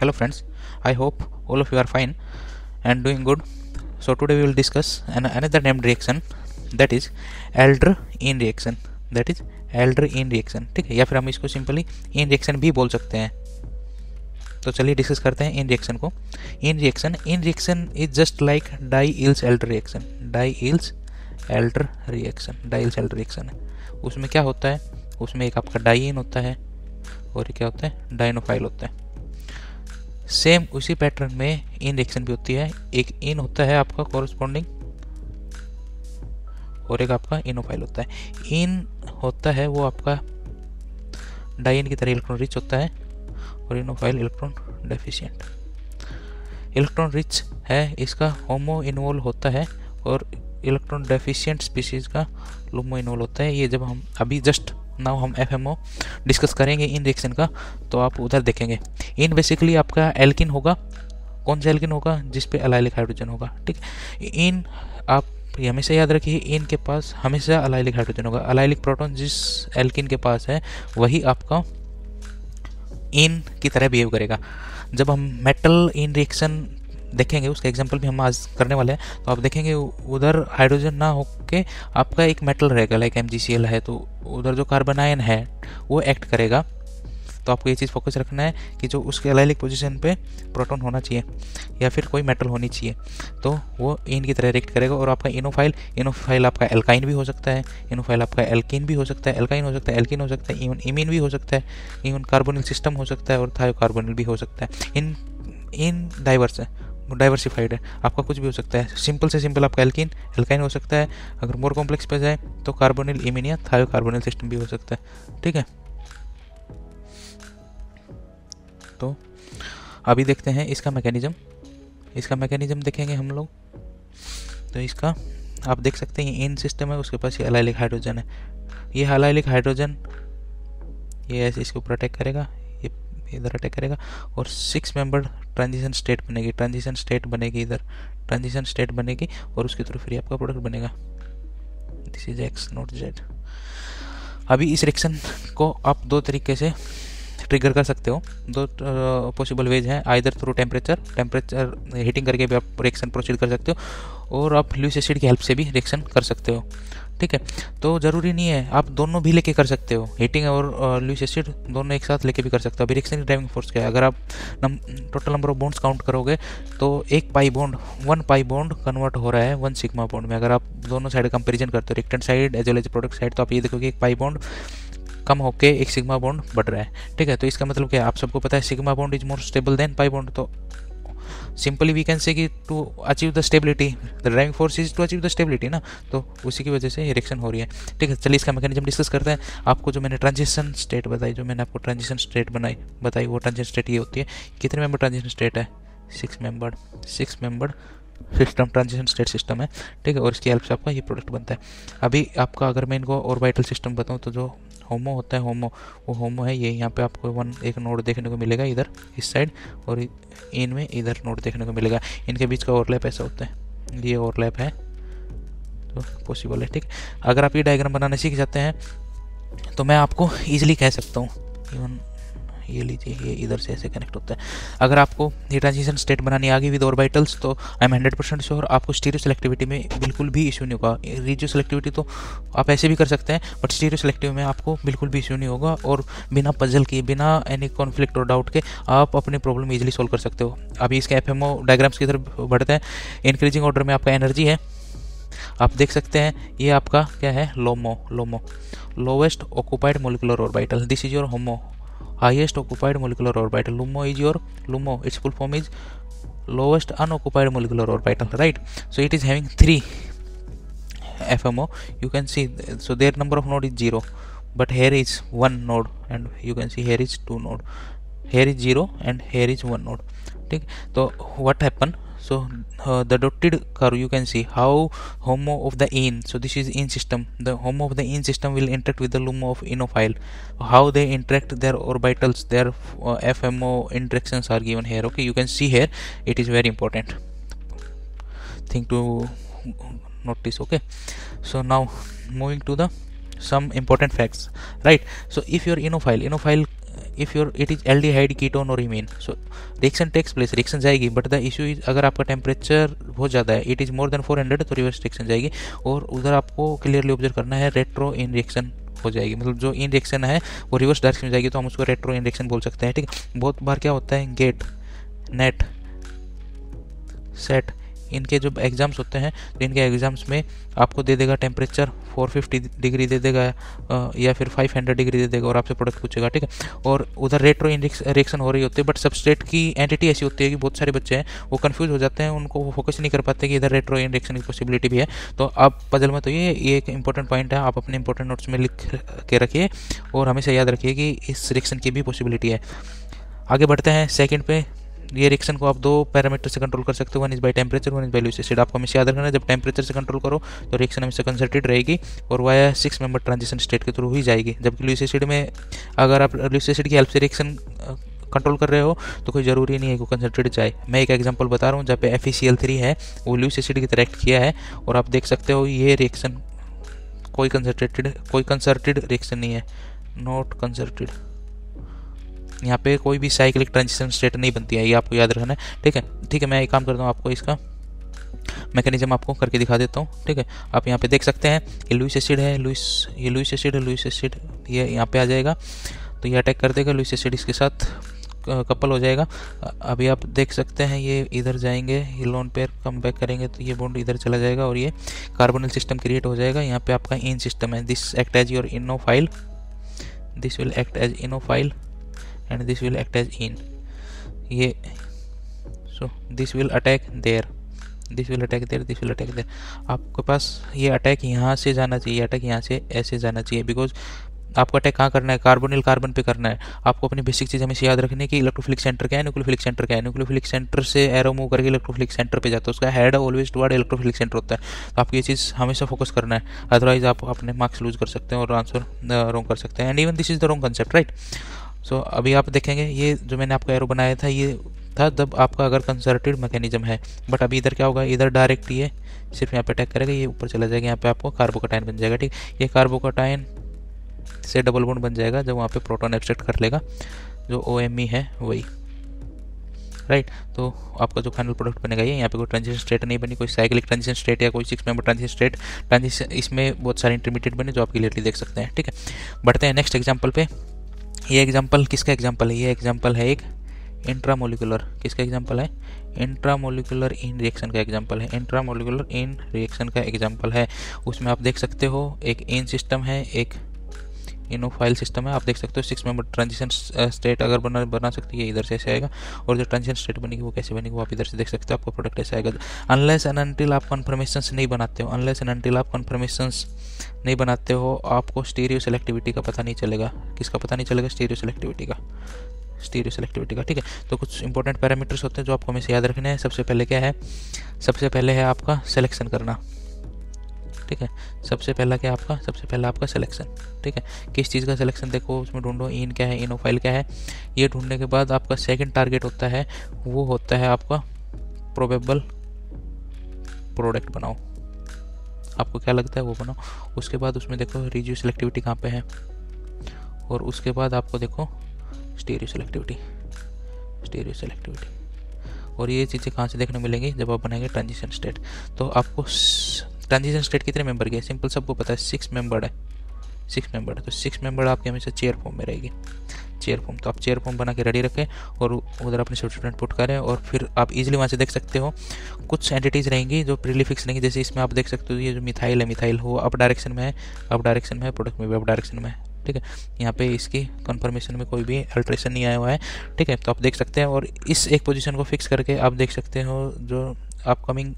Hello friends, I hope all of you are fine and doing good. So today we will discuss another named reaction, that is Aldrin reaction. That is Aldrin reaction. ठीक है, या फिर हम इसको simply in reaction भी बोल सकते हैं. तो चलिए डिस्कस करते हैं इन रिएक्शन को. Ene reaction is just like Diels-Alder reaction. Diels-Alder reaction है. उसमें क्या होता है, उसमें एक आपका डाई-इन होता है और क्या होता है, डाइनोफाइल होता है. सेम उसी पैटर्न में इन रिएक्शन भी होती है. एक इन होता है आपका कॉरस्पॉन्डिंग और एक आपका इनोफाइल होता है. इन होता है वो आपका डाइन की तरह इलेक्ट्रॉन रिच होता है और enophile electron deficient. Electron rich है इसका होमो इन्वॉल्व होता है और इलेक्ट्रॉन डेफिशिएंट स्पीशीज का लुमो इन्वॉल्व होता है. ये जब हम अभी जस्ट नाउ हम FMO डिस्कस करेंगे इन रिएक्शन का, तो आप उधर देखेंगे. इन बेसिकली आपका एल्किन होगा. कौन सा एल्किन होगा, जिस पे अलाइलिक हाइड्रोजन होगा. ठीक, इन आप हमेशा याद रखिए, इन के पास हमेशा अलाइलिक हाइड्रोजन होगा. अलाइलिक प्रोटॉन जिस एल्किन के पास है वही आपका इन की तरह बिहेव करेगा. जब हम मेटल इन रिएक्शन देखेंगे, उसका एग्जांपल भी हम आज करने वाले हैं, तो आप देखेंगे उधर हाइड्रोजन ना होके आपका एक मेटल रहेगा, लाइक MgCl है, तो उधर जो कार्बन आयन है वो एक्ट करेगा. तो आपको ये चीज़ फोकस रखना है कि जो उसके अलाइलिक पोजीशन पे प्रोटॉन होना चाहिए या फिर कोई मेटल होनी चाहिए, तो वो इन की तरह रिएक्ट करेगा. और आपका इनोफाइल आपका एल्काइन भी हो सकता है, इनोफाइल आपका एल्किन भी हो सकता है, एल्काइन हो सकता है, एल्किन हो सकता है, इवन इमीन भी हो सकता है, इवन कार्बोनिल सिस्टम हो सकता है और थायोकार्बोनिल भी हो सकता है. इन डाइवर्सिफाइड है, आपका कुछ भी हो सकता है. सिंपल से सिंपल आपका एल्काइन हो सकता है. अगर मोर कॉम्प्लेक्स पे जाए तो कार्बोनिल, इमीन या थायोकार्बोनिल सिस्टम भी हो सकता है. ठीक है, तो अभी देखते हैं इसका मैकेनिज्म देखेंगे हम लोग. तो इसका आप देख सकते हैं, ये इन सिस्टम है, उसके पास ये अलाइलिक हाइड्रोजन है. ये अलाइलिक हाइड्रोजन ये ऐसे इसके ऊपर अटैक करेगा, ये इधर अटैक करेगा और 6 मेंबर ट्रांजिशन स्टेट बनेगी. इधर ट्रांजिशन स्टेट बनेगी और उसके थ्रू फिर आपका प्रोडक्ट बनेगा. This is X not Z. अभी इस रिएक्शन को आप दो तरीके से ट्रिगर कर सकते हो. दो पॉसिबल वेज हैं, आइदर थ्रू टेम्परेचर हीटिंग करके भी आप रिएक्शन प्रोसीड कर सकते हो और आप लुईस एसिड की हेल्प से भी रिएक्शन कर सकते हो. ठीक है, तो ज़रूरी नहीं है, आप दोनों भी लेके कर सकते हो. हीटिंग और लुईस एसिड दोनों एक साथ लेके भी कर सकते हो. अभी रिएक्शन की ड्राइविंग फोर्स क्या है, अगर आप total number of bonds count करोगे तो 1 पाई बॉन्ड कन्वर्ट हो रहा है 1 सिग्मा बॉन्ड में. अगर आप दोनों साइड कंपेरिजन करते हो, reactant side as well as product side, तो आप ये देखोगे 1 पाई बॉन्ड कम होके 1 सिग्मा बॉन्ड बढ़ रहा है. ठीक है, तो इसका मतलब क्या है, आप सबको पता है sigma bond is more stable than pi bond. तो सिंपली वी कैन से कि to achieve the stability the driving force is to achieve the stability ना, तो उसी की वजह से ये रिएक्शन हो रही है. ठीक है, चलिए इसका मैकेनिज्म डिस्कस करते हैं. आपको जो मैंने ट्रांजिशन स्टेट बताई, बताई वो ट्रांजिशन स्टेट ये होती है. कितने मेंबर ट्रांजिशन स्टेट है, 6 member system transition state system है. ठीक है, और इसकी हेल्प से आपका ये प्रोडक्ट बनता है. अभी आपका अगर मैं इनको ऑर्बिटल सिस्टम बताऊँ, तो जो होमो होता है, वो होमो है, ये यहाँ पे आपको एक नोड देखने को मिलेगा इधर इस साइड, और इन में इधर नोड देखने को मिलेगा. इनके बीच का ओवरलैप ऐसा होता है, ये ओवरलैप है, तो पॉसिबल है. ठीक, अगर आप ये डायग्राम बनाना सीख जाते हैं तो मैं आपको ईजिली कह सकता हूँ, इवन ये लीजिए, ये इधर से ऐसे कनेक्ट होता है. अगर आपको ये ट्रांजिशन स्टेट बनानी आ गई विद ऑर्बिटल्स, तो आई एम 100% श्योर आपको स्टीरियो सेलेक्टिविटी में बिल्कुल भी इशू नहीं होगा. रेडियो सेलेक्टिविटी तो आप ऐसे भी कर सकते हैं, बट स्टीरियो सेलेक्टिव में आपको बिल्कुल भी इशू नहीं होगा और बिना पजल के, बिना एनी कॉन्फ्लिक्ट और डाउट के आप अपनी प्रॉब्लम ईजिली सोल्व कर सकते हो. अभी इसके FMO डायग्राम्स की तरफ बढ़ते हैं. इंक्रीजिंग ऑर्डर में आपका एनर्जी है, आप देख सकते हैं. ये आपका क्या है, LUMO lowest occupied molecular orbital. This is your HOMO, highest occupied molecular orbital. LUMO, its full form is lowest unoccupied molecular orbital, right? So it is having 3 FMO. You can see, so their number of node is 0, but here is 1 node, and you can see here is 2 node, here is 0 and here is 1 node. ठीक, तो what happened, so the dotted curve, you can see how HOMO of the ene, so this is ene system, the HOMO of the ene system will interact with the LUMO of enophile. How they interact, their orbitals, their FMO interactions are given here. Okay, you can see here, it is very important thing to notice. Okay, so now moving to the some important facts, right? So if your enophile if your it is aldehyde ketone और imine, so reaction takes place, reaction जाएगी, but the issue is अगर आपका temperature बहुत ज़्यादा है, it is more than 400, तो reverse reaction जाएगी। और उधर आपको क्लियरली ऑब्जर्व करना है रेट्रो इन रिएक्शन हो जाएगी, मतलब जो इन रिएक्शन है वो रिवर्स डायरेक्शन में जाएगी, तो हम उसको रेट्रो इन रिएक्शन बोल सकते हैं। ठीक है, बहुत बार क्या होता है गेट, नेट, सेट, इनके जो एग्ज़ाम्स होते हैं तो इनके एग्ज़ाम्स में आपको दे देगा टेम्परेचर 450 डिग्री दे देगा या फिर 500 डिग्री दे देगा और आपसे प्रोडक्ट पूछेगा। ठीक है, और उधर रेट्रो रिएक्शन हो रही होती है, बट सबस्ट्रेट की एंटिटी ऐसी होती है कि बहुत सारे बच्चे हैं वो कंफ्यूज हो जाते हैं, उनको वो फोकस नहीं कर पाते कि इधर रेट्रो रिएक्शन की पॉसिबिलिटी भी है। तो आप पजल में तो ये एक इंपॉर्टेंट पॉइंट है, आप अपने इंपॉर्टेंट नोट्स में लिख के रखिए और हमेशा याद रखिए कि इस रिएक्शन की भी पॉसिबिलिटी है। आगे बढ़ते हैं सेकंड पे। ये रिएक्शन को आप दो पैरामीटर से कंट्रोल कर सकते हो, one is by temperature, one is by Lewis acid. आपको हमेशा याद रखना है जब टेम्परेचर से कंट्रोल करो तो रिएक्शन हमेशा कंसर्टेड रहेगी और वाया 6 मेंबर ट्रांजिशन स्टेट के थ्रू ही जाएगी, जबकि लुईस एसिड में अगर आप लुईस एसिड की हेल्प से रिएक्शन कंट्रोल कर रहे हो तो कोई ज़रूरी नहीं है कि कंसर्टेड जाए। मैं एक एग्जांपल बता रहा हूँ जहाँ पे FeCl3 है वो लुईस एसिड की तरह एक्ट किया है और आप देख सकते हो ये रिएक्शन कोई कंसर्टेड रिएक्शन नहीं है, नॉट कंसर्टेड। यहाँ पे कोई भी साइक्लिक ट्रांजिशन स्टेट नहीं बनती है, ये आपको याद रखना है। ठीक है, मैं एक काम करता हूँ, आपको इसका मैकेनिज्म आपको करके दिखा देता हूँ। ठीक है, आप यहाँ पे देख सकते हैं ये लुईस एसिड है, लुईस एसिड ये यहाँ पे आ जाएगा, तो ये अटैक कर देगा, लुईस एसिड इसके साथ कपल हो जाएगा। अभी आप देख सकते हैं ये इधर जाएंगे, ये लोन पेयर कम बैक करेंगे तो ये बॉन्ड इधर चला जाएगा और ये कार्बोनिल सिस्टम क्रिएट हो जाएगा। यहाँ पे आपका इन सिस्टम है, this act as your enophile, this will act as enophile and this will act as in, ये so this will attack there, this will attack there, this will attack there। आपके पास ये अटैक यहाँ से जाना चाहिए, attack यहाँ से ऐसे जाना चाहिए, बिकॉज आपको अटैक कहाँ करना है, कार्बोनिल कार्बन पे करना है। आपको अपनी बेसिक चीज़ हमेशा याद रखनी है कि इलेक्ट्रोफिलिक सेंटर क्या है, न्यूक्लियोफिलिक सेंटर क्या है। न्यूक्लियोफिलिक सेंटर से एरो मूव करके इलेक्ट्रोफिलिक सेंटर पे जाता है, उसका head always toward electrophilic centre होता है। तो आपको ये चीज़ हमेशा फोकस करना है, अदरवाइज आप अपने मार्क्स लूज कर सकते हैं और आंसर रॉन्ग कर सकते हैं, and even this is the wrong concept, right. So अभी आप देखेंगे ये जो मैंने आपको एरो बनाया था ये था जब आपका अगर कंसर्टेड मैकेनिज्म है, बट अभी इधर क्या होगा, इधर डायरेक्ट ये सिर्फ यहाँ पे अटैक करेगा, ये ऊपर चला जाएगा, यहाँ पे आपको कार्बोकटाइन बन जाएगा। ठीक, ये कार्बोकटाइन से डबल बॉन्ड बन जाएगा जब वहाँ पे प्रोटॉन एक्सट्रैक्ट कर लेगा, जो OMe है वही, राइट। तो आपका जो फाइनल प्रोडक्ट बनेगा ये, यहाँ पे कोई ट्रांजिशन स्टेट नहीं बनी, कोई साइक्लिक ट्रांजिशन स्टेट या कोई 6 मेंबर ट्रांजिशन स्टेट, ट्रांजिशन इसमें बहुत सारे इंटरमीडिएट बने जो आप क्लियरली देख सकते हैं। ठीक है, बढ़ते हैं नेक्स्ट एग्जाम्पल पे। ये एग्जाम्पल किसका एग्जाम्पल है, ये एग्जाम्पल है एक इंट्रामोलिकुलर, किसका एग्जाम्पल है, इंट्रामोलिकुलर इन रिएक्शन का एग्जाम्पल है, इंट्रामोलिकुलर इन रिएक्शन का एग्जाम्पल है। उसमें आप देख सकते हो एक इन सिस्टम है, एक इनोफाइल सिस्टम है। आप देख सकते हो 6 मेंबर ट्रांजिशन स्टेट अगर बना सकती है, इधर से ऐसे आएगा, और जो ट्रांजिशन स्टेट बनेगी वो कैसे बनेगी वो आप इधर से देख सकते हो, आपको प्रोडक्ट ऐसे आएगा। अनलेस एंड अनटिल आप कन्फर्मेशंस नहीं बनाते हो, अनलेस एंड अनटिल आप कन्फर्मेशंस नहीं बनाते हो आपको स्टीरियो सेलेक्टिविटी का पता नहीं चलेगा। किसका पता नहीं चलेगा, स्टीरियो सेलेक्टिविटी का, स्टीरियो सेलेक्टिविटी का। ठीक है, तो कुछ इंपॉर्टेंट पैरामीटर्स होते हैं जो आपको हमेशा याद रखने हैं। सबसे पहले क्या है, सबसे पहले है आपका सिलेक्शन करना। ठीक है, सबसे पहला क्या आपका, सबसे पहला आपका सिलेक्शन। ठीक है, किस चीज़ का सिलेक्शन, देखो उसमें ढूंढो इन क्या है, इनोफाइल क्या है। ये ढूंढने के बाद आपका सेकंड टारगेट होता है, वो होता है आपका प्रोबेबल प्रोडक्ट बनाओ। आपको क्या लगता है वो बनाओ। उसके बाद उसमें देखो रिड्यूस सेलेक्टिविटी कहाँ पे है, और उसके बाद आपको देखो स्टीरियो सेलेक्टिविटी, स्टीरियो सेलेक्टिविटी। और ये चीज़ें कहाँ से देखने मिलेंगी, जब आप बनाएंगे ट्रांजिशन स्टेट। तो आपको ट्रांजिशन स्टेट कितने मेंबर की है, सिंपल सबको पता है 6 मेंबर है, 6 मेंबर है। तो 6 मेंबर आपके हमेशा चेयर फॉर्म में रहेगी, चेयर फॉर्म। तो आप चेयर फॉर्म बना के रेडी रखें और उधर अपने सब्स्टिट्यूएंट पुट करें, और फिर आप इजीली वहाँ से देख सकते हो कुछ एंटिटीज़ रहेंगी जो प्रीलिफिक्स रहेंगी। जैसे इसमें आप देख सकते हो ये जो मिथाइल है, मिथाइल वो अप डायरेक्शन में है, अप डायरेक्शन में है, प्रोडक्ट में भी अप डायरेक्शन में है। ठीक है, यहाँ पे इसकी कन्फर्मेशन में कोई भी अल्ट्रेशन नहीं आया हुआ है। ठीक है, तो आप देख सकते हैं, और इस एक पोजीशन को फिक्स करके आप देख सकते हो जो अपकमिंग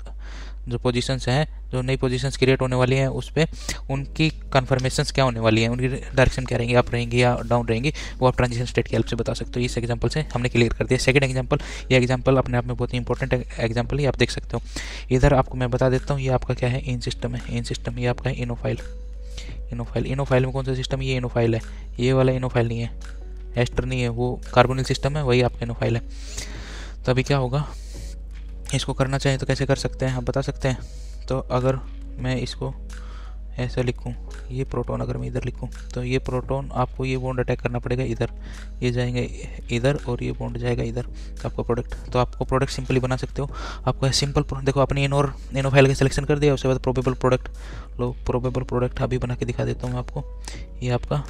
जो पोजीशंस हैं, जो नई पोजीशंस क्रिएट होने वाली हैं, उस पर उनकी कन्फर्मेशंस क्या होने वाली हैं, उनकी डायरेक्शन क्या रहेंगी, अप रहेंगी या डाउन रहेंगी, वो आप ट्रांजिशन स्टेट की हेल्प से बता सकते हो। इस एग्जांपल से हमने क्लियर कर दिया। सेकंड एग्जांपल, ये एग्जांपल अपने आप में बहुत ही इंपॉर्टेंट एग्जांपल है, आप देख सकते हो। इधर आपको मैं बता देता हूँ, ये आपका क्या है, इन सिस्टम है, इन सिस्टम। ये आपका है इनोफाइल, इनोफाइल। इनोफाइल में कौन सा सिस्टम, ये इनोफाइल है, ये वाला इनोफाइल नहीं है, एस्टर नहीं है, वो कार्बोनिल सिस्टम है, वही आपका इनोफाइल है। तो अभी क्या होगा, इसको करना चाहें तो कैसे कर सकते हैं, आप बता सकते हैं। तो अगर मैं इसको ऐसा लिखूं, ये प्रोटॉन अगर मैं इधर लिखूं तो ये प्रोटॉन आपको ये बॉन्ड अटैक करना पड़ेगा इधर, ये जाएंगे इधर और ये बॉन्ड जाएगा इधर, तो आपको प्रोडक्ट सिंपली बना सकते हो। आपको सिंपल देखो आपने इनो फाइल का सिलेक्शन कर दिया, उसके बाद प्रोबेबल प्रोडक्ट लो, प्रोबेबल प्रोडक्ट अभी बना के दिखा देता हूँ मैं आपको। ये आपका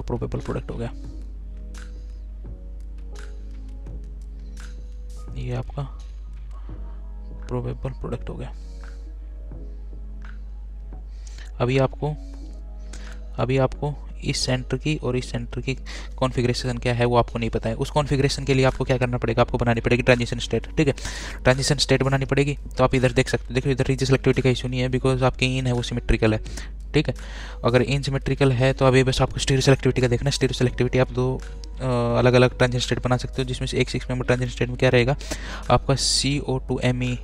प्रोबेबल प्रोडक्ट हो गया, ये आपका प्रोबेबल प्रोडक्ट हो गया। अभी आपको इस सेंटर की और इस सेंटर की कॉन्फ़िगरेशन क्या है वो आपको नहीं पता है। उस कॉन्फ़िगरेशन के लिए आपको क्या करना पड़ेगा, आपको बनानी पड़ेगी ट्रांजिशन स्टेट। ठीक है, ट्रांजिशन स्टेट बनानी पड़ेगी। तो आप इधर देख सकते हो, देखो इधर रीजन सेलेक्टिविटी का इशू नहीं है, बिकॉज आपकी इन है वो सिमेट्रिकल है। ठीक है, अगर इन सिमेट्रिकल है तो अभी बस आपको स्टीरियो सेलेक्टिविटी का देखना है। स्टीरियो सेलेक्टिविटी आप दो अलग अलग ट्रांजिशन स्टेट बना सकते हो, जिसमें से एक 6 मेंबर ट्रांजिशन स्टेट में क्या रहेगा, आपका CO2Me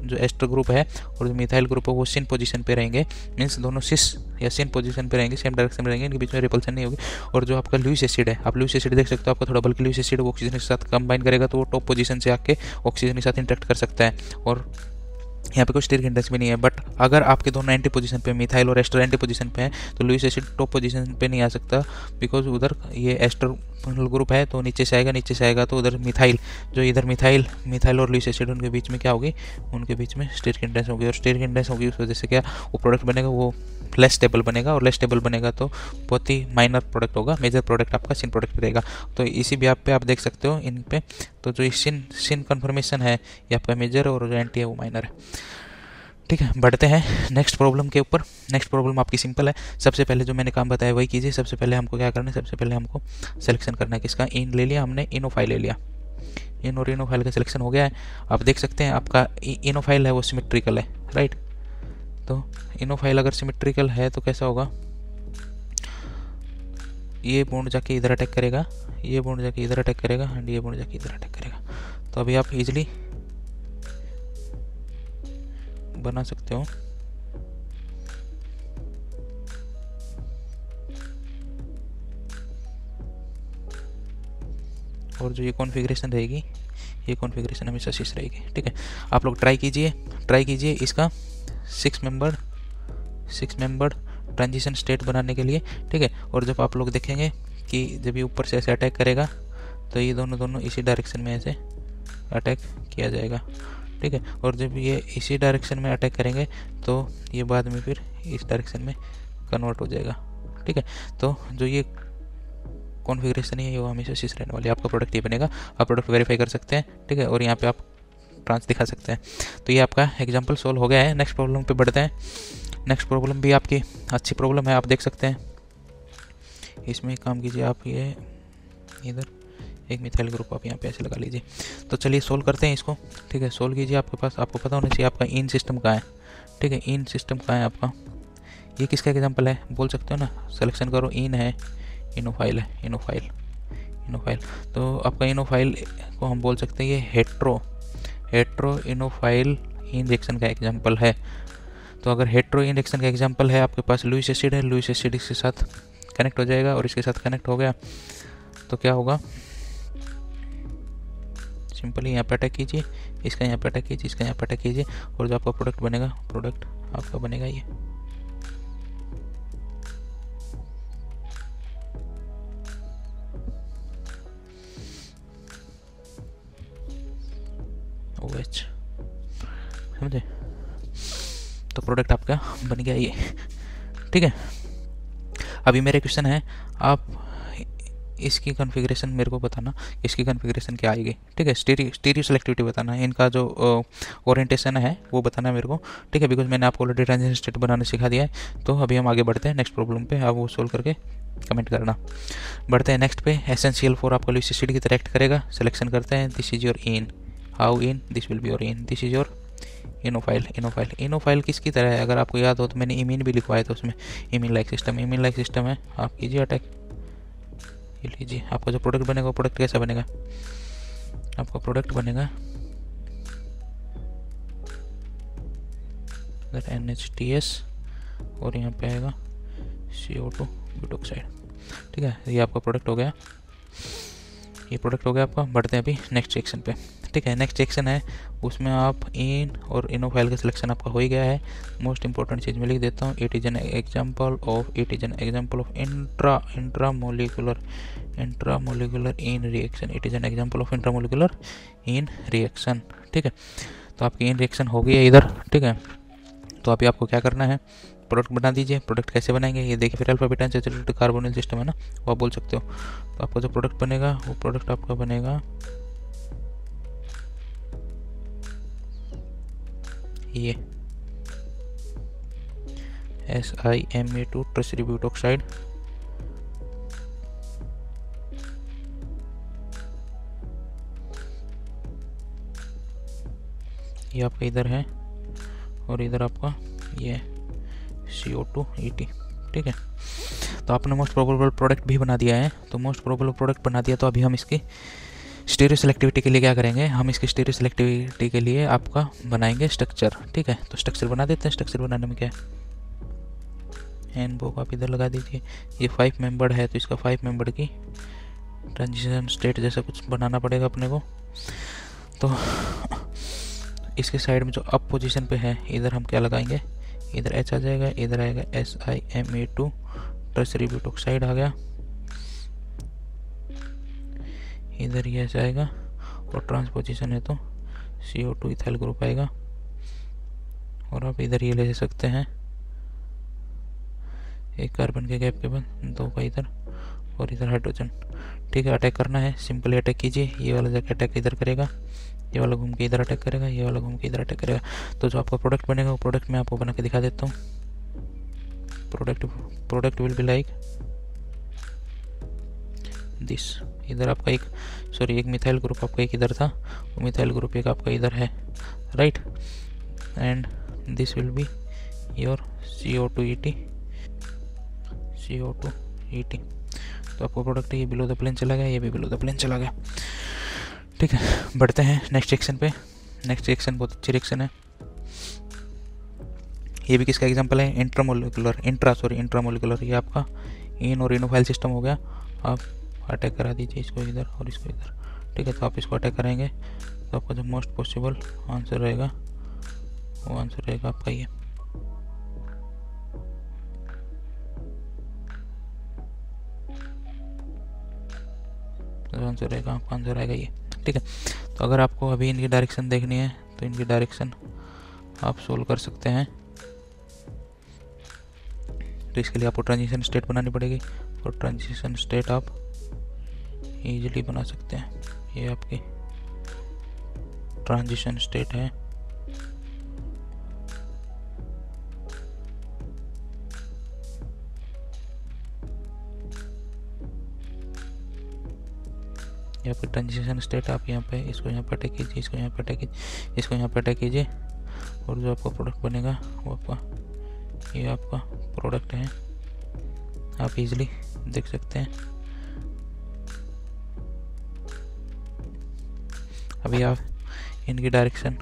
जो एस्टर ग्रुप है और जो मिथाइल ग्रुप है वो सिन पोजीशन पे रहेंगे, मींस दोनों सिस या सिन पोजीशन पे रहेंगे, सेम डायरेक्शन में रहेंगे, इनके बीच में रिपल्सन नहीं होगी। और जो आपका लुईस एसिड है, आप लुईस एसिड देख सकते हो, आपका थोड़ा बल्कि लुईस एसिड वो ऑक्सीजन के साथ कंबाइन करेगा तो वो टॉप पोजीशन से आके ऑक्सीजन के साथ इंटरेक्ट कर सकता है। और यहाँ पे कोई स्टीरिक इंडेक्स भी नहीं है। बट अगर आपके दोनों एंटी पोजीशन पे, मिथाइल और एस्टर एंटी पोजीशन पे हैं, तो लुईस एसिड टॉप पोजीशन पे नहीं आ सकता, बिकॉज उधर ये एस्टर ग्रुप है तो नीचे से आएगा तो उधर मिथाइल, जो इधर मिथाइल और लुईस एसिड उनके बीच में क्या होगी, उनके बीच में स्टीरिक इंडेक्स होगी। और स्टीरिक इंडेक्स होगी उस वजह से क्या वो प्रोडक्ट बनेगा, वो लेस स्टेबल बनेगा, और लेस स्टेबल बनेगा तो बहुत ही माइनर प्रोडक्ट होगा, मेजर प्रोडक्ट आपका सिन प्रोडक्ट रहेगा। तो इसी भी आप देख सकते हो इन पे, तो जो सिन कन्फर्मेशन है ये आपका मेजर और जो एंटी है वो माइनर है। ठीक है, बढ़ते हैं नेक्स्ट प्रॉब्लम के ऊपर। नेक्स्ट प्रॉब्लम आपकी सिंपल है। सबसे पहले जो मैंने काम बताया वही कीजिए। सबसे पहले हमको क्या करना है, सबसे पहले हमको सिलेक्शन करना है किसका, इन ले लिया हमने, इनोफाइल ले लिया, इन और इनोफाइल का सिलेक्शन हो गया है। आप देख सकते हैं आपका इनोफाइल है वो सिमेट्रिकल है, राइट। तो इनोफाइल अगर सिमेट्रिकल है तो कैसा होगा, ये बॉन्ड जाके इधर अटैक करेगा, ये बॉन्ड जाके इधर अटैक करेगा एंड ये बॉन्ड जाके इधर अटैक करेगा। तो अभी आप इजीली बना सकते हो। और जो ये कॉन्फ़िगरेशन रहेगी, ये कॉन्फ़िगरेशन हमेशा सिस रहेगी। ठीक है, आप लोग ट्राई कीजिए इसका 6 मेंबर ट्रांजिशन स्टेट बनाने के लिए। ठीक है, और जब आप लोग देखेंगे कि जब ये ऊपर से ऐसे अटैक करेगा तो ये दोनों इसी डायरेक्शन में ऐसे अटैक किया जाएगा। ठीक है, और जब ये इसी डायरेक्शन में अटैक करेंगे तो ये बाद में फिर इस डायरेक्शन में कन्वर्ट हो जाएगा। ठीक है, तो जो ये कॉन्फ़िगरेशन है वो हमेशा सिस रहने वाली है। आपका प्रोडक्ट ये बनेगा, आप प्रोडक्ट वेरीफाई कर सकते हैं। ठीक है, और यहाँ पे आप ट्रांस दिखा सकते हैं। तो ये आपका एग्जाम्पल सोल्व हो गया है। नेक्स्ट प्रॉब्लम पे बढ़ते हैं। नेक्स्ट प्रॉब्लम भी आपकी अच्छी प्रॉब्लम है, आप देख सकते हैं। इसमें काम कीजिए आप, ये इधर एक मिथाइल ग्रुप आप यहाँ पे ऐसे लगा लीजिए। तो चलिए सोल्व करते हैं इसको। ठीक है, सोल्व कीजिए। आपके पास, आपको पता होना चाहिए आपका इन सिस्टम कहाँ है। ठीक है, इन सिस्टम कहाँ है आपका, ये किसका एग्जाम्पल है बोल सकते हो ना, सिलेक्शन करो, इन है, इनोफाइल है, इनोफाइल। तो आपका इनोफाइल को हम बोल सकते हैं ये हेट्रो इनोफाइल इन रिएक्शन का एग्जाम्पल है। तो अगर हेट्रो इन रिएक्शन का एग्जाम्पल है, आपके पास लुईस एसिड है, लुईस एसिड इसके साथ कनेक्ट हो जाएगा और इसके साथ कनेक्ट हो गया तो क्या होगा, सिंपली यहाँ पे अटैक कीजिए, इसका यहाँ पे अटैक कीजिए, इसका यहाँ पे अटैक कीजिए, और जो आपका प्रोडक्ट बनेगा, प्रोडक्ट आपका बनेगा ये। OH, समझे, तो प्रोडक्ट आपका बन गया ये। ठीक है, अभी मेरे क्वेश्चन है, आप इसकी कॉन्फ़िगरेशन मेरे को बताना, इसकी कॉन्फ़िगरेशन क्या आएगी। ठीक है, स्टीरियो सेलेक्टिविटी बताना है, इनका जो ओरिएंटेशन है वो बताना है मेरे को। ठीक है, बिकॉज मैंने आपको ऑलरेडी ट्रांजिशन स्टेट बनाने सिखा दिया है। तो अभी हम आगे बढ़ते हैं नेक्स्ट प्रॉब्लम पे, आप वो सोल्व करके कमेंट करना। बढ़ते हैं नेक्स्ट पे। SnCl4 आपका लुईस एसिड की तरह एक्ट करेगा, सिलेक्शन करते हैं, this is your in, how in, this will be your in, this is your enophile किसकी तरह है, अगर आपको याद हो तो मैंने इमीन भी लिखवाया था उसमें, इमीन लाइक सिस्टम है। आप कीजिए अटैक, ये लीजिए, आपका जो प्रोडक्ट बनेगा वो प्रोडक्ट कैसा बनेगा, आपका प्रोडक्ट बनेगा NHTS और यहाँ पे आएगा CO2 ब्यूटोक्साइड। ठीक है, ये आपका प्रोडक्ट हो गया, ये प्रोडक्ट हो गया आपका। बढ़ते हैं अभी नेक्स्ट रिएक्शन पे। ठीक ठीक है। नेक्स्ट रिएक्शन है, उसमें आप इन और इनोफाइल का सिलेक्शन आपका हो ही गया है। मोस्ट इंपॉर्टेंट चीज़ मैं लिख देता हूँ, it is an example of intramolecular in reaction. It is an example of intramolecular in reaction. ठीक है, तो आपकी इन रिएक्शन हो गई है इधर। ठीक है, तो अभी आपको क्या करना है, प्रोडक्ट बना दीजिए। प्रोडक्ट कैसे बनाएंगे ये देखिए, फिर alpha beta unsaturated carbonyl system है ना, वो आप बोल सकते हो। तो आपका जो प्रोडक्ट बनेगा वो प्रोडक्ट आपका बनेगा ये SiMe2 टर्शियरी ब्यूटोक्साइड। ये आपका इधर है और इधर आपका ये CO2ET। ठीक है, तो आपने मोस्ट प्रोबेबल प्रोडक्ट भी बना दिया है। तो मोस्ट प्रोबेबल प्रोडक्ट बना दिया, तो अभी हम इसकी स्टीरियो सेलेक्टिविटी के लिए क्या करेंगे, हम इसकी स्टीरियो सेलेक्टिविटी के लिए आपका बनाएंगे स्ट्रक्चर। ठीक है, तो स्ट्रक्चर बना देते हैं। स्ट्रक्चर बनाने में क्या है, एन बो आप इधर लगा दीजिए। ये 5 मेंबर्ड है, तो इसका 5 मेंबर्ड की ट्रांजिशन स्टेट जैसा कुछ बनाना पड़ेगा अपने को। तो इसके साइड में जो अप पोजीशन पे है, इधर हम क्या लगाएंगे, इधर H आ जाएगा, इधर आएगा SiMe2 टर्शियरी ब्यूटोक्साइड आ गया, इधर ये जाएगा और ट्रांसपोजिशन है तो CO2 इथाइल ग्रुप आएगा। और आप इधर ये ले सकते हैं, एक कार्बन के गैप के बाद 2 का इधर और इधर हाइड्रोजन। ठीक है, अटैक करना है, सिंपली अटैक कीजिए। ये वाला जाके अटैक इधर करेगा, ये वाला घूम के इधर अटैक करेगा, ये वाला घूम के इधर अटैक करेगा। तो जो आपका प्रोडक्ट बनेगा वो प्रोडक्ट मैं आपको बना के दिखा देता हूँ। Product will be like this. इधर आपका एक मिथाइल ग्रुप आपका एक इधर था, वो मिथाइल ग्रुप एक आपका इधर है, right. And this will be your CO2ET। तो आपको प्रोडक्ट ये बिलो द प्लेन चला गया, ये भी बिलो द प्लेन चला गया। ठीक है, बढ़ते हैं नेक्स्ट रिएक्शन पे। नेक्स्ट रिएक्शन बहुत अच्छी रिएक्शन है। ये भी किसका एग्जांपल है, इंट्रामोलिकुलर। ये आपका इन और इनोफाइल सिस्टम हो गया। आप अटैक करा दीजिए इसको इधर और इसको इधर। ठीक है, तो आप इसको अटैक कराएंगे तो आपका जो मोस्ट पॉसिबल आंसर रहेगा वो आंसर रहेगा आपका ये। आंसर रहेगा आपका, आंसर आएगा ये। ठीक है, तो अगर आपको अभी इनकी डायरेक्शन देखनी है तो इनकी डायरेक्शन आप सोल्व कर सकते हैं। तो इसके लिए आपको ट्रांजिशन स्टेट बनानी पड़ेगी और ट्रांजिशन स्टेट आप इजीली बना सकते हैं। ये आपकी ट्रांजिशन स्टेट है। यहाँ पे ट्रांजिशन स्टेट आप यहाँ पे इसको यहाँ पे अटैक कीजिए, इसको यहाँ पे अटैक कीजिए, इसको यहाँ पे अटैक कीजिए और जो आपका प्रोडक्ट बनेगा वो आपका ये आपका प्रोडक्ट है। आप इजीली देख सकते हैं। अभी आप इनकी डायरेक्शन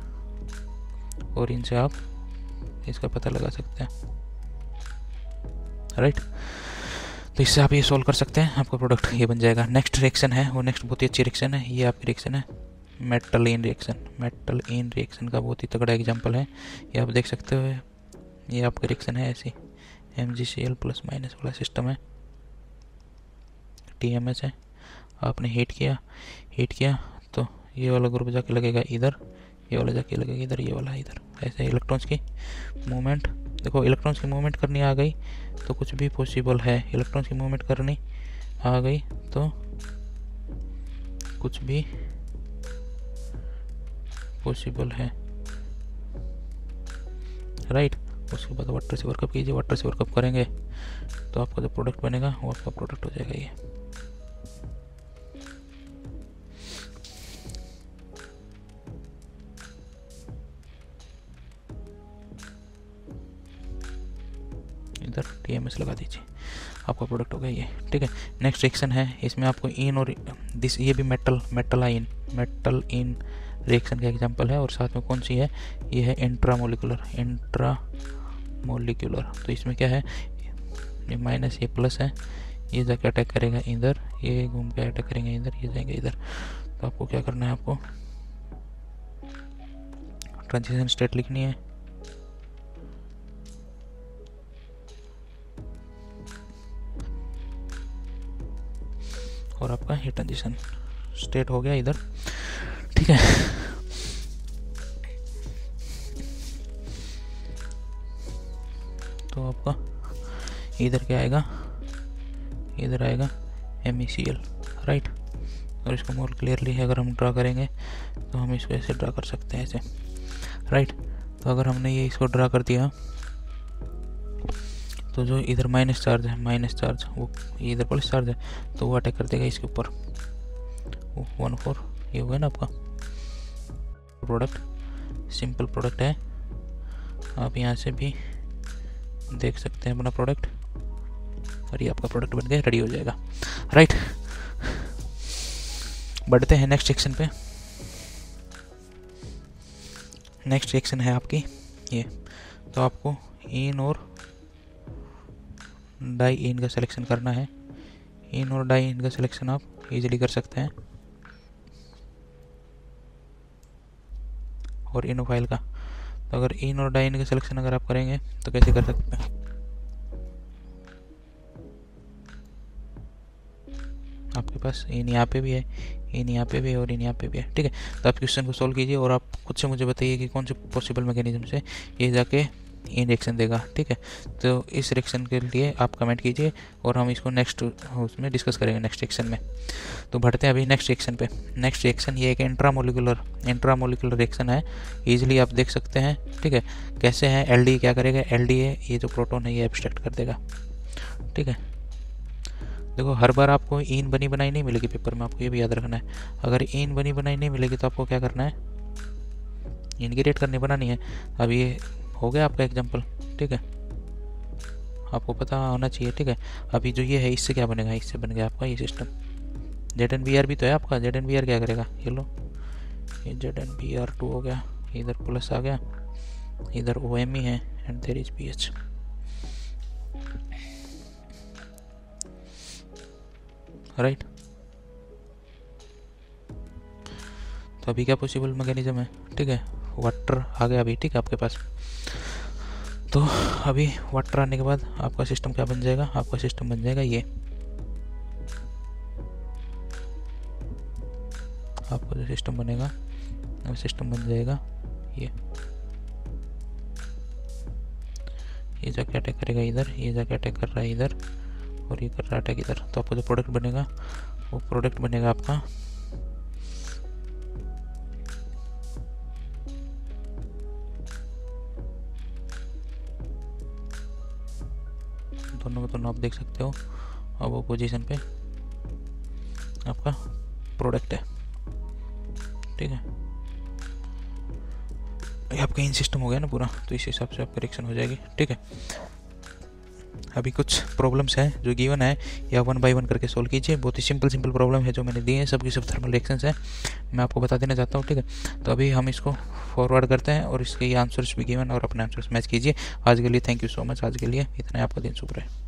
और इनसे आप इसका पता लगा सकते हैं, राइट। तो इससे आप ये सॉल्व कर सकते हैं, आपका प्रोडक्ट ये बन जाएगा। नेक्स्ट रिएक्शन है वो नेक्स्ट बहुत ही अच्छी रिएक्शन है। ये आपकी रिएक्शन है मेटल इन रिएक्शन का बहुत ही तगड़ा एग्जांपल है। ये आप देख सकते हो, ये आपका रिएक्शन है ऐसी MgCl प्लस माइनस वाला सिस्टम है, TMS है। आपने हीट किया तो ये वाला ग्रुप जाके लगेगा इधर, ये वाला जाके लगेगा इधर, ये वाला इधर। ऐसे इलेक्ट्रॉन्स की मूवमेंट देखो, इलेक्ट्रॉन्स की मूवमेंट करनी आ गई तो कुछ भी पॉसिबल है। इलेक्ट्रॉन्स की मूवमेंट करनी आ गई तो कुछ भी पॉसिबल है, राइट। उसके बाद वाटर से वर्कअप कीजिए, वाटर से वर्कअप करेंगे तो आपका जो प्रोडक्ट बनेगा वो आपका प्रोडक्ट हो जाएगा ये। इधर TMS लगा दीजिए, आपका प्रोडक्ट हो गया ये। ठीक है, नेक्स्ट रिएक्शन है, इसमें आपको इन और दिस, ये भी मेटल इन रिएक्शन का एग्जांपल है। और साथ में कौन सी है, ये है इंट्रामोलिकुलर। तो इसमें क्या है, ये माइनस ये प्लस है, ये जाके अटैक करेगा इधर, ये घूम के अटैक करेंगे इधर, ये जाएंगे इधर। तो आपको क्या करना है, आपको ट्रांजिशन स्टेट लिखनी है, और आपका ये ट्रांजिशन स्टेट हो गया इधर, ठीक है। तो आपका इधर क्या आएगा, इधर आएगा MECL, राइट। और इसको मोर क्लियरली अगर हम ड्रा करेंगे तो हम इसको ऐसे ड्रा कर सकते हैं, ऐसे, राइट। तो अगर हमने ये इसको ड्रा कर दिया तो जो इधर माइनस चार्ज है, माइनस चार्ज, वो इधर प्लस चार्ज है, तो वो अटैक कर देगा इसके ऊपर, वो 1 4, ये हुआ ना आपका प्रोडक्ट, सिंपल प्रोडक्ट है। आप यहाँ से भी देख सकते हैं अपना प्रोडक्ट, और ये आपका प्रोडक्ट बन गया, रेडी हो जाएगा, राइट। बढ़ते हैं नेक्स्ट सेक्शन पे। नेक्स्ट सेक्शन है आपकी ये, तो आपको इन और डाई इन का सिलेक्शन करना है। इन और डाई इन का सिलेक्शन आप इजीली कर सकते हैं, और इन फाइल का। तो अगर इन और डाई इन का सिलेक्शन अगर आप करेंगे तो कैसे कर सकते हैं, आपके पास इन यहाँ पे भी है, इन यहाँ पे भी है, और इन यहाँ पे भी है, ठीक है। तो आप क्वेश्चन को सॉल्व कीजिए और आप खुद से मुझे बताइए कि कौन से पॉसिबल मैकेनिज्म से ये जाके इन रिएक्शन देगा, ठीक है। तो इस रिएक्शन के लिए आप कमेंट कीजिए और हम इसको नेक्स्ट उसमें डिस्कस करेंगे, नेक्स्ट सेक्शन में। तो बढ़ते हैं अभी नेक्स्ट सेक्शन पे। नेक्स्ट सेक्शन ये एक इंट्रामोलिकुलर रिएक्शन है, ईजिली आप देख सकते हैं, ठीक है। कैसे है, LDA क्या करेगा, LDA ये जो प्रोटॉन है ये एब्स्ट्रैक्ट कर देगा, ठीक है। देखो हर बार आपको इन बनी बनाई नहीं मिलेगी पेपर में, आपको ये भी याद रखना है। अगर इन बनी बनाई नहीं मिलेगी तो आपको क्या करना है, इनग्रेट करनी बनानी है। अब ये हो गया आपका एग्जाम्पल, ठीक है, आपको पता होना चाहिए, ठीक है। अभी जो ये है इससे क्या बनेगा, इससे बन गया आपका ये सिस्टम। ZnBr भी तो है आपका, ZnBr क्या करेगा, ये लो, ये ZnBr2 हो गया, इधर प्लस आ गया, इधर OMe है, and there is PH, right. तो अभी क्या पॉसिबल मैकेनिज्म है, ठीक है, वाटर आ गया अभी, ठीक है, आपके पास। तो अभी वाटर आने के बाद आपका सिस्टम क्या बन जाएगा, आपका सिस्टम बन जाएगा ये, आपका जो सिस्टम बनेगा वो सिस्टम बन जाएगा ये जाके अटैक करेगा इधर, ये जाके अटैक कर रहा है इधर, और ये कर रहा है अटैक इधर। तो आपका जो प्रोडक्ट बनेगा वो प्रोडक्ट बनेगा आपका दोनों आप देख सकते हो। अब वो पोजीशन पे आपका प्रोडक्ट है, ठीक है। ये आपका इन सिस्टम हो गया ना पूरा, तो इस हिसाब से आपका रिएक्शन हो जाएगी, ठीक है। अभी कुछ प्रॉब्लम्स हैं जो गिवन है, या 1 बाय 1 करके सोल्व कीजिए। बहुत ही सिंपल प्रॉब्लम है जो मैंने दिए हैं, सबकी सब थर्मल रिएक्शंस हैं, मैं आपको बता देना चाहता हूँ, ठीक है। तो अभी हम इसको फॉरवर्ड करते हैं और इसके आंसर्स भी गिवन और अपने आंसर्स मैच कीजिए। आज के लिए थैंक यू सो मच, आज के लिए इतना, आपका दिन शुभ रहे।